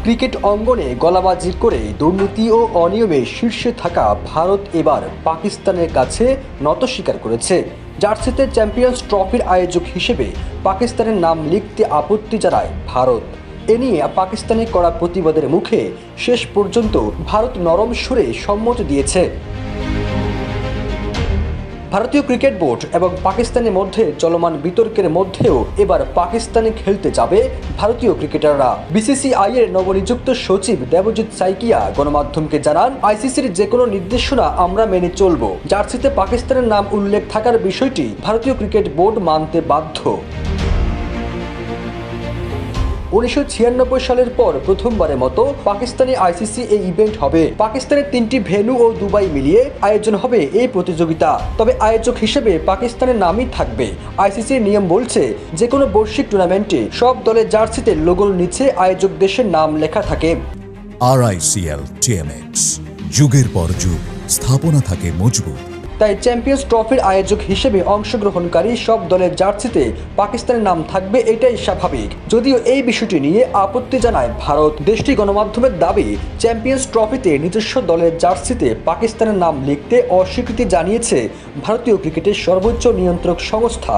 Cricket অঙ্গনে গলাবাজি করে দুর্নীতি ও অনিয়মে শীর্ষে থাকা ভারত এবার পাকিস্তানের কাছে নত স্বীকার করেছে। জার্সিতে চ্যাম্পিয়ন্স ট্রফির আয়োজক হিসেবে পাকিস্তানের নাম লিখতে আপত্তি জানায় ভারত। এ নিয়ে পাকিস্তানে করা প্রতিবাদের মুখে শেষ পর্যন্ত ভারত নরম সুরে সম্মতি দিয়েছে। ভারতীয় ক্রিকেট বোর্ড এবং পাকিস্তানের মধ্যে চলমান বিতর্কের মধ্যেও এবার পাকিস্তানে খেলতে যাবে ভারতীয় ক্রিকেটাররা। বিসিসিআই এর নবনিযুক্ত সচিব দেবজিৎ সাইকিয়া গণমাধ্যমকে জানান, আইসিসির যে কোনো নির্দেশনা আমরা মেনে চলব। জার্সিতে পাকিস্তানের নাম উল্লেখ থাকার বিষয়টি ভারতীয় ক্রিকেট বোর্ড মানতে বাধ্য। 1996 সালের পর প্রথমবারের মতো পাকিস্তানে আইসিসি এই ইভেন্ট হবে। পাকিস্তানের 3টি ভেন্যু ও দুবাই মিলিয়ে আয়োজন হবে এই প্রতিযোগিতা। তবে আয়োজক হিসেবে পাকিস্তানের নামই থাকবে। আইসিসির নিয়ম বলছে, যে কোনো বৈশ্বিক টুর্নামেন্টে সব দলের জার্সিতে লোগোর নিচে আয়োজক দেশের নাম লেখা থাকে। RICL TMX, যুগের পর যুগ স্থাপনা থাকে মজবুত। তাই চ্যাম্পিয়ন্স ট্রফির আয়োজক হিসেবে অংশগ্রহণকারী সব দলের জার্সিতে পাকিস্তানের নাম থাকবে, এটাই স্বাভাবিক। যদিও এই বিষয়টি নিয়ে আপত্তি জানায় ভারত। দেশটির গণমাধ্যমের দাবি, চ্যাম্পিয়ন্স ট্রফিতে নিজস্ব দলের জার্সিতে পাকিস্তানের নাম লিখতে অস্বীকৃতি জানিয়েছে ভারতীয় ক্রিকেটের সর্বোচ্চ নিয়ন্ত্রক সংস্থা।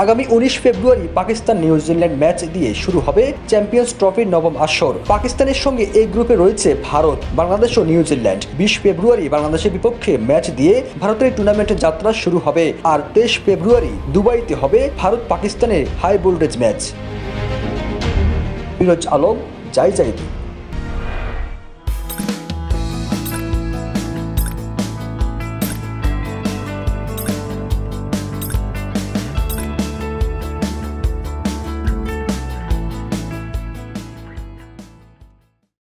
আগামী 19 ফেব্রুয়ারি পাকিস্তান নিউজিল্যান্ড ম্যাচ দিয়ে শুরু হবে চ্যাম্পিয়ন্স ট্রফির নবম আসর। পাকিস্তানের সঙ্গে এই গ্রুপে রয়েছে ভারত, বাংলাদেশ ও নিউজিল্যান্ড। 20 ফেব্রুয়ারি বাংলাদেশের বিপক্ষে ম্যাচ দিয়ে ভারতের টুর্নামেন্টের যাত্রা শুরু হবে। আর 23 ফেব্রুয়ারি দুবাইতে হবে ভারত পাকিস্তানের high voltage match. Firoz Alam, জয় জয়।